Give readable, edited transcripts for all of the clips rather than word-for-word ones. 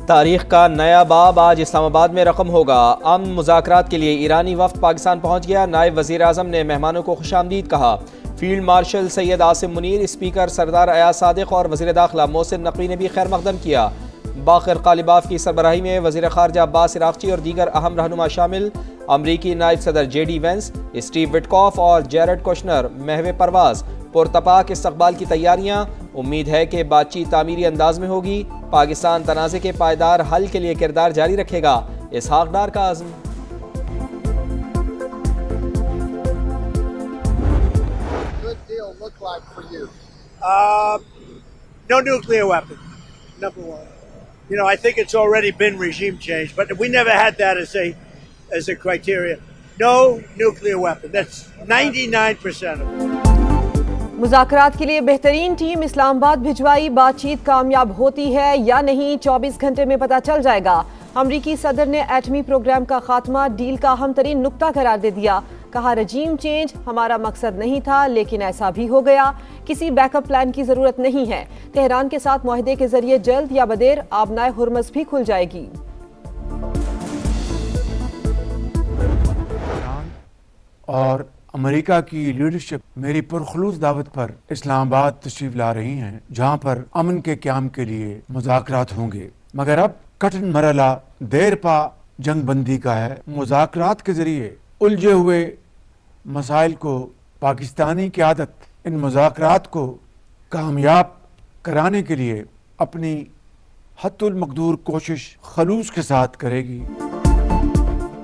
تاریخ کا نیا باب آج اسلام آباد میں رقم ہوگا۔ امن مذاکرات کے لیے ایرانی وفد پاکستان پہنچ گیا۔ نائب وزیر اعظم نے مہمانوں کو خوش آمدید کہا۔ Field marshal Syed Asim Munir, speaker سردار ایاز صادق اور وزیر داخلہ محسن نقوی نے بھی خیر مقدم کیا۔ باقر قالباف کی سربراہی میں وزیر خارجہ عباس عراقچی اور دیگر اہم رہنما شامل۔ امریکی نائب صدر جے ڈی وینس، اسٹیو وٹکاف اور جیرڈ کوشنر محو پرواز۔ پرتپاک استقبال کی تیاریاں، امید ہے کہ بات چیت تعمیری انداز میں ہوگی۔ پاکستان تنازع کے پائیدار حل کے لیے کردار جاری رکھے گا، اسحاق ڈار کا عزم۔ No nuclear weapon, number one. I think it's already been regime change, but we never had that as a criteria. No nuclear weapon. That's 99% of it. مذاکرات کے لیے بہترین ٹیم اسلام آباد بھجوائی، بات چیت کامیاب ہوتی ہے یا نہیں 24 گھنٹے میں پتہ چل جائے گا۔ امریکی صدر نے ایٹمی پروگرام کا خاتمہ ڈیل کا اہم ترین نقطہ قرار دے دیا۔ کہا رجیم چینج ہمارا مقصد نہیں تھا لیکن ایسا بھی ہو گیا، کسی بیک اپ پلان کی ضرورت نہیں ہے۔ تہران کے ساتھ معاہدے کے ذریعے جلد یا بدیر آبنائے ہرمز بھی کھل جائے گی۔ اور امریکہ کی لیڈرشپ میری پرخلوص دعوت پر اسلام آباد تشریف لا رہی ہیں، جہاں پر امن کے قیام کے لیے مذاکرات ہوں گے، مگر اب کٹھن مرحلہ دیر پا جنگ بندی کا ہے۔ مذاکرات کے ذریعے الجھے ہوئے مسائل کو پاکستانی قیادت ان مذاکرات کو کامیاب کرانے کے لیے اپنی حد المقدور کوشش خلوص کے ساتھ کرے گی۔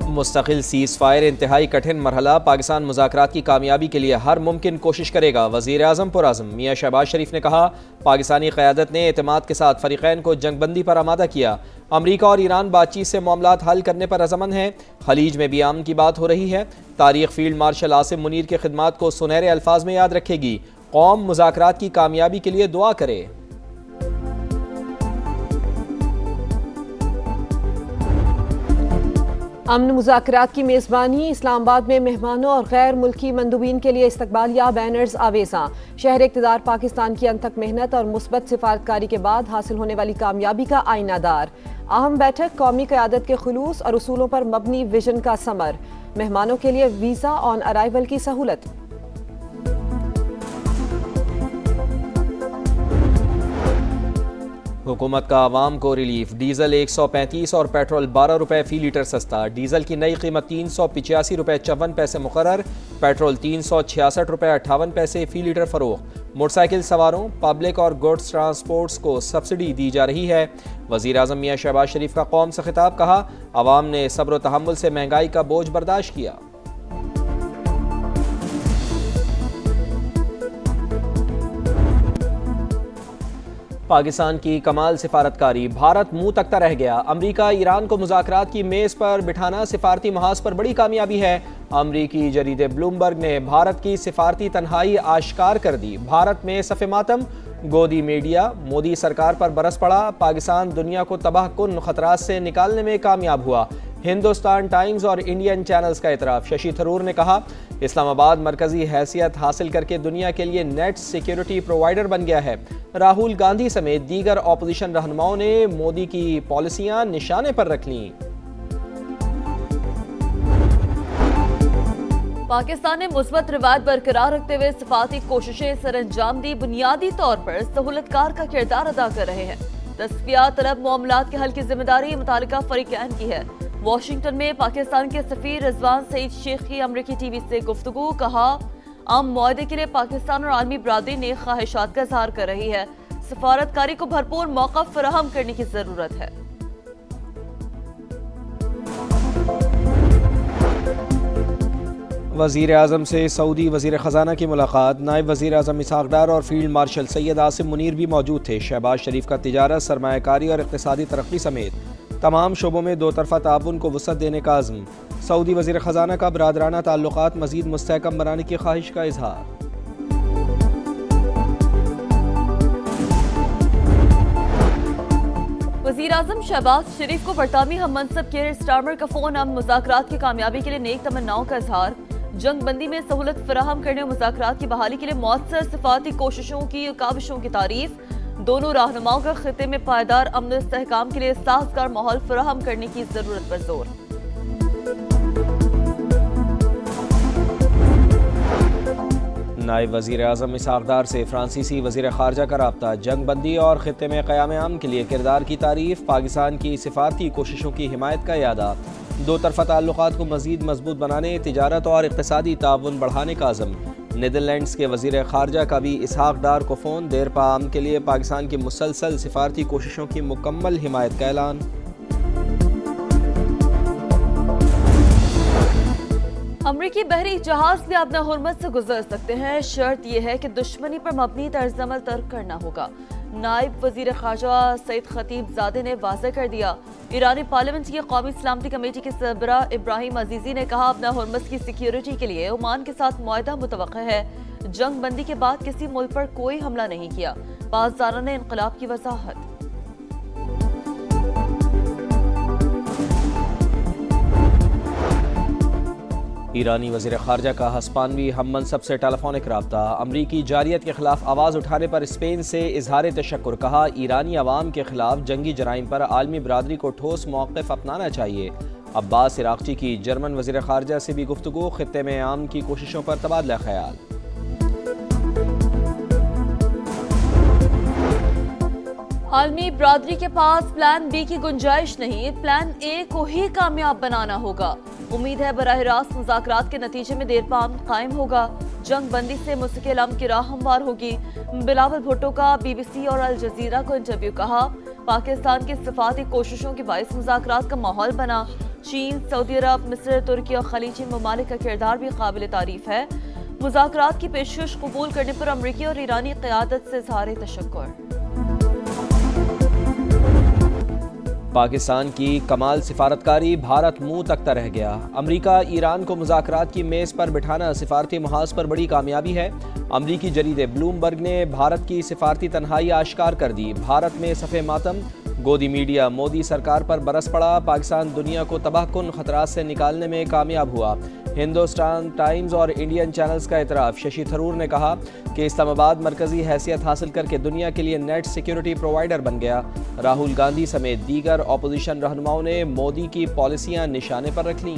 مستقل سیز فائر انتہائی کٹھن مرحلہ، پاکستان مذاکرات کی کامیابی کے لیے ہر ممکن کوشش کرے گا۔ وزیر اعظم پرعزم میاں شہباز شریف نے کہا، پاکستانی قیادت نے اعتماد کے ساتھ فریقین کو جنگ بندی پر آمادہ کیا۔ امریکہ اور ایران بات چیت سے معاملات حل کرنے پر رضامند ہیں۔ خلیج میں بھی امن کی بات ہو رہی ہے۔ تاریخ فیلڈ مارشل عاصم منیر کی خدمات کو سنہرے الفاظ میں یاد رکھے گی۔ قوم مذاکرات کی کامیابی کے لیے دعا کرے۔ امن مذاکرات کی میزبانی، اسلام آباد میں مہمانوں اور غیر ملکی مندوبین کے لیے استقبالیہ بینرز آویزاں۔ شہر اقتدار پاکستان کی انتھک محنت اور مثبت سفارتکاری کے بعد حاصل ہونے والی کامیابی کا آئینہ دار۔ اہم بیٹھک، قومی قیادت کے خلوص اور اصولوں پر مبنی ویژن کا ثمر۔ مہمانوں کے لیے ویزا آن ارائیول کی سہولت۔ حکومت کا عوام کو ریلیف، ڈیزل 135 اور پیٹرول 12 روپے فی لیٹر سستا۔ ڈیزل کی نئی قیمت 385 روپے 54 پیسے مقرر، پیٹرول 366 روپے 58 پیسے فی لیٹر فروخت۔ موٹر سائیکل سواروں، پبلک اور گوڈز ٹرانسپورٹس کو سبسڈی دی جا رہی ہے۔ وزیر اعظم میاں شہباز شریف کا قوم سے خطاب، کہا عوام نے صبر و تحمل سے مہنگائی کا بوجھ برداشت کیا۔ پاکستان کی کمال سفارتکاری، بھارت منہ تکتا رہ گیا۔ امریکہ ایران کو مذاکرات کی میز پر بٹھانا سفارتی محاذ پر بڑی کامیابی ہے۔ امریکی جریدے بلومبرگ نے بھارت کی سفارتی تنہائی آشکار کر دی۔ بھارت میں صف ماتم، گودی میڈیا مودی سرکار پر برس پڑا۔ پاکستان دنیا کو تباہ کن خطرات سے نکالنے میں کامیاب ہوا۔ ہندوستان ٹائمز اور انڈین چینلز کا اعتراف۔ ششی تھرور نے کہا، اسلام آباد مرکزی حیثیت حاصل کر کے دنیا کے لیے نیٹ سیکیورٹی پرووائیڈر بن گیا ہے۔ راہل گاندھی سمیت دیگر اپوزیشن رہنماؤں نے مودی کی پالیسیاں نشانے پر رکھ لیں۔ پاکستان نے مثبت روایت برقرار رکھتے ہوئے سفارتی کوششیں سر انجام دی، بنیادی طور پر سہولت کار کا کردار ادا کر رہے ہیں۔ تصفیہ طلب معاملات کے حل کی ذمہ داری متعلقہ فریقین کی ہے۔ واشنگٹن میں پاکستان کے سفیر رضوان سعید شیخ کی امریکی ٹی وی سے گفتگو، کہا عام معاہدے کے لیے پاکستان اور عالمی برادری نے خواہشات کا اظہار کر رہی ہے۔ سفارتکاری کو بھرپور موقع فراہم کرنے کی ضرورت ہے۔ وزیر اعظم سے سعودی وزیر خزانہ کی ملاقات، نائب وزیر اعظم اسحاق ڈار اور فیلڈ مارشل سید عاصم منیر بھی موجود تھے۔ شہباز شریف کا تجارت، سرمایہ کاری اور اقتصادی ترقی سمیت تمام شعبوں میں دو طرفہ تعاون کو وسعت دینے کا عزم۔ سعودی وزیر خزانہ کا برادرانہ تعلقات مزید مستحکم بنانے کی خواہش کا اظہار۔ وزیر اعظم شہباز شریف کو برطانوی ہم منصب کیئر سٹارمر کا فون، امن مذاکرات کی کامیابی کے لیے نیک تمناؤں کا اظہار۔ جنگ بندی میں سہولت فراہم کرنے اور مذاکرات کی بحالی کے لیے مؤثر سفارتی کوششوں کی کاوشوں کی تعریف۔ دونوں رہنماؤں کا خطے میں پائیدار امن و استحکام کے لیے سازگار ماحول فراہم کرنے کی ضرورت پر زور۔ نائب وزیر اعظم اسحاق ڈار سے فرانسیسی وزیر خارجہ کا رابطہ، جنگ بندی اور خطے میں قیام امن کے لیے کردار کی تعریف، پاکستان کی سفارتی کوششوں کی حمایت کا اعادہ، دو طرفہ تعلقات کو مزید مضبوط بنانے، تجارت اور اقتصادی تعاون بڑھانے کا عزم۔ نیدرلینڈز کے وزیر خارجہ کا بھی اسحاق ڈار کو فون، دیرپا امن کے لیے پاکستان کی مسلسل سفارتی کوششوں کی مکمل حمایت کا اعلان۔ امریکی بحری جہاز بھی اپنا ہرمز سے گزر سکتے ہیں، شرط یہ ہے کہ دشمنی پر مبنی طرز عمل ترک کرنا ہوگا۔ نائب وزیر خارجہ سعید خطیب زادے نے واضح کر دیا۔ ایرانی پارلیمنٹ کی قومی سلامتی کمیٹی کے سربراہ ابراہیم عزیزی نے کہا اپنا ہرمز کی سیکیورٹی کے لیے عمان کے ساتھ معاہدہ متوقع ہے۔ جنگ بندی کے بعد کسی ملک پر کوئی حملہ نہیں کیا، پاسداران نے انقلاب کی وضاحت۔ ایرانی وزیر خارجہ کا ہسپانوی ہم منصب سے ٹیلی فونک رابطہ، امریکی جارحیت کے خلاف آواز اٹھانے پر اسپین سے اظہار تشکر، کہا ایرانی عوام کے خلاف جنگی جرائم پر عالمی برادری کو ٹھوس موقف اپنانا چاہیے۔ عباس عراقچی کی جرمن وزیر خارجہ سے بھی گفتگو، خطے میں امن کی کوششوں پر تبادلہ خیال۔ عالمی برادری کے پاس پلان بی کی گنجائش نہیں، پلان اے کو ہی کامیاب بنانا ہوگا۔ امید ہے براہ راست مذاکرات کے نتیجے میں دیرپا امن قائم ہوگا، جنگ بندی سے مستقل امن کی راہ ہموار ہوگی۔ بلاول بھٹو کا بی بی سی اور الجزیرہ کو انٹرویو، کہا پاکستان کی سفارتی کوششوں کے باعث مذاکرات کا ماحول بنا۔ چین، سعودی عرب، مصر، ترکی اور خلیجی ممالک کا کردار بھی قابل تعریف ہے۔ مذاکرات کی پیشکش قبول کرنے پر امریکی اور ایرانی قیادت سے اظہار تشکر۔ پاکستان کی کمال سفارتکاری، بھارت منہ تکتا رہ گیا، امریکہ ایران کو مذاکرات کی میز پر بٹھانا سفارتی محاذ پر بڑی کامیابی ہے۔ امریکی جریدے بلومبرگ نے بھارت کی سفارتی تنہائی آشکار کر دی، بھارت میں صف ماتم، گودی میڈیا مودی سرکار پر برس پڑا، پاکستان دنیا کو تباہ کن خطرات سے نکالنے میں کامیاب ہوا۔ ہندوستان ٹائمز اور انڈین چینلز کا اعتراف، ششی تھرور نے کہا کہ اسلام آباد مرکزی حیثیت حاصل کر کے دنیا کے لیے نیٹ سیکیورٹی پرووائیڈر بن گیا۔ راہل گاندھی سمیت دیگر اپوزیشن رہنماؤں نے مودی کی پالیسیاں نشانے پر رکھ لیں۔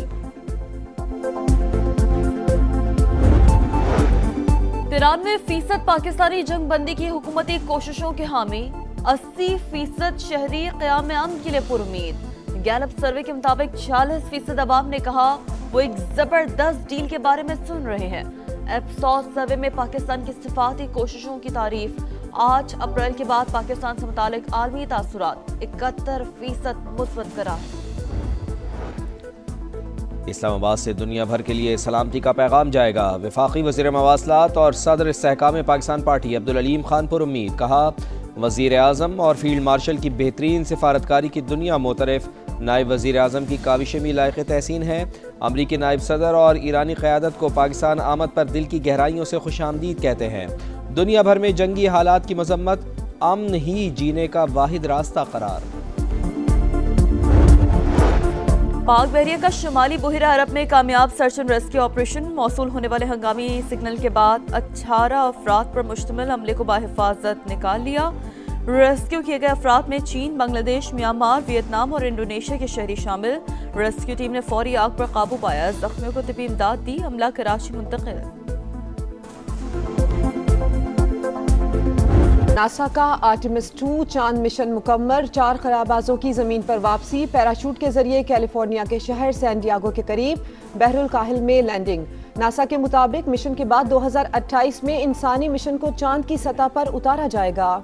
93% پاکستانی جنگ بندی کی حکومتی کوششوں کے حامی، 80% شہری قیام امن کے لیے پر امید۔ گیلپ سروے کے مطابق 46% عوام نے کہا وہ ایک زبردست ڈیل کے بارے میں سن رہے ہیں۔ ایپسوس سروے میں پاکستان کی سفارتی کوششوں کی تعریف، 8 اپریل کے بعد پاکستان سے متعلق عالمی تاثرات 71% مثبت قرار۔ اسلام آباد سے دنیا بھر کے لیے سلامتی کا پیغام جائے گا، وفاقی وزیر مواصلات اور صدر استحکام پاکستان پارٹی عبدالعلیم خان پر امید، کہا وزیر اعظم اور فیلڈ مارشل کی بہترین سفارتکاری کی دنیا معترف، نائب وزیر اعظم کی کاوشیں بھی لائق تحسین ہیں۔ امریکی نائب صدر اور ایرانی قیادت کو پاکستان آمد پر دل کی گہرائیوں سے خوش آمدید کہتے ہیں، دنیا بھر میں جنگی حالات کی مذمت، امن ہی جینے کا واحد راستہ قرار۔ پاک بحریہ کا شمالی بحیرہ عرب میں کامیاب سرچ اینڈ ریسکیو آپریشن، موصول ہونے والے ہنگامی سگنل کے بعد 18 افراد پر مشتمل عملے کو بحفاظت نکال لیا۔ ریسکیو کیے گئے افراد میں چین، بنگلہ دیش، میانمار، ویتنام اور انڈونیشیا کے شہری شامل۔ ریسکیو ٹیم نے فوری آگ پر قابو پایا، زخمیوں کو طبی امداد دی، عملہ کراچی منتقل۔ ناسا کا آرٹیمس 2 چاند مشن مکمل، 4 خلابازوں کی زمین پر واپسی، پیراشوٹ کے ذریعے کیلیفورنیا کے شہر سین ڈیاگو کے قریب بحر الکاہل میں لینڈنگ۔ ناسا کے مطابق مشن کے بعد 2028 میں انسانی مشن کو چاند کی سطح پر اتارا جائے گا۔